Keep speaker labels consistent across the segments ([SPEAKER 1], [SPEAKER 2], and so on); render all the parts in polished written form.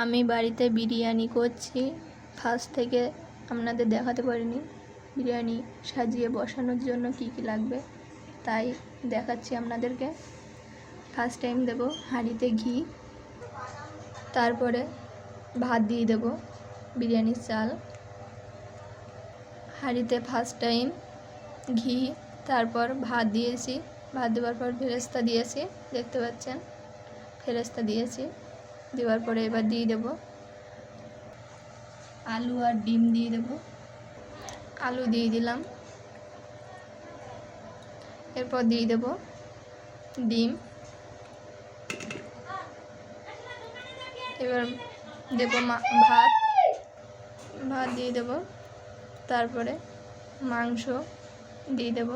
[SPEAKER 1] আমি বাড়িতে বিরিয়ানি করছি। ফার্স্ট থেকে আপনাদের দেখাতে পারিনি বিরিয়ানি সাজিয়ে বসানোর জন্য কি কি লাগবে, তাই দেখাচ্ছি আপনাদেরকে। ফার্স্ট টাইম দেব হাঁড়িতে ঘি, তারপরে ভাত দিয়ে দেব বিরিয়ানির চাল। হাঁড়িতে ফার্স্ট টাইম ঘি, তারপর ভাত দিয়েছি। ভাত দেওয়ার পর ফেরেস্তা দিয়েছি, দেখতে পাচ্ছেন ফেরেস্তা দিয়েছি। দেওয়ার পরে এবার দিয়ে দেব আলু আর ডিম দিয়ে দেব। আলু দিয়ে দিলাম, এরপর দিয়ে দেব ডিম। এবার দেব ভাত দিয়ে দেব, তারপরে মাংস দিয়ে দেব।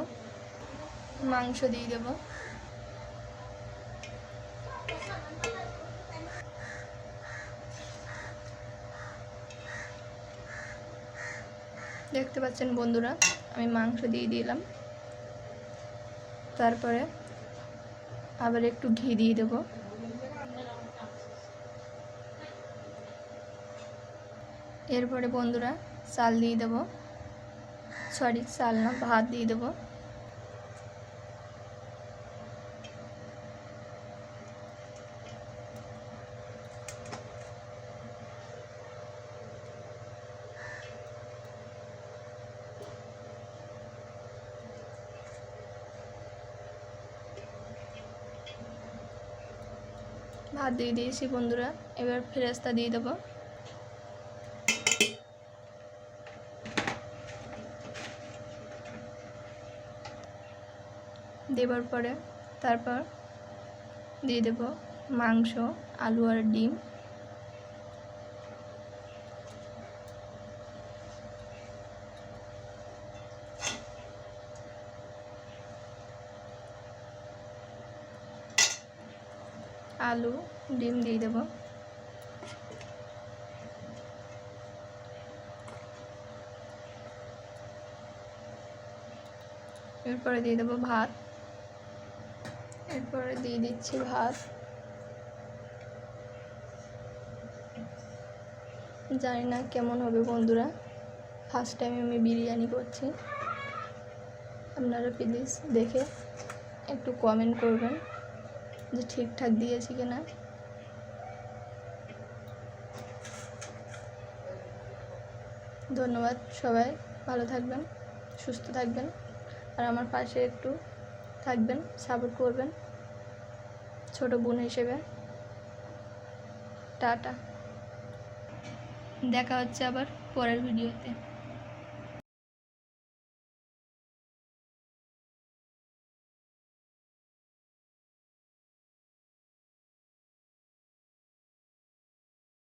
[SPEAKER 1] দেখতে পাচ্ছেন বন্ধুরা, আমি মাংস দিয়ে দিলাম। তারপরে আবার একটু ঘি দিয়ে দেব। এরপরে বন্ধুরা চাল দিয়ে দেব, সরি চাল না, ভাত দিয়ে দেব। ভাত দিয়ে দিয়েছি বন্ধুরা, এবার ফেরেস্তা দিয়ে দেব। দেওয়ার পরে তারপর দিয়ে দেব মাংস, আলু আর ডিম। আলু ডিম দিয়ে দেব। এরপরে দিয়ে দেব ভাত। এরপরে দিয়ে দিচ্ছি ভাত। জানি না কেমন হবে বন্ধুরা, ফার্স্ট টাইম আমি বিরিয়ানি করছি। আপনারা প্লিজ দেখে একটু কমেন্ট করবেন যে ঠিকঠাক দিয়েছি কিনা। ধন্যবাদ, সবাই ভালো থাকবেন, সুস্থ থাকবেন, আর আমার পাশে একটু থাকবেন, সাপোর্ট করবেন ছোট বোন হিসেবে। টাটা, দেখা হচ্ছে আবার পরের ভিডিওতে।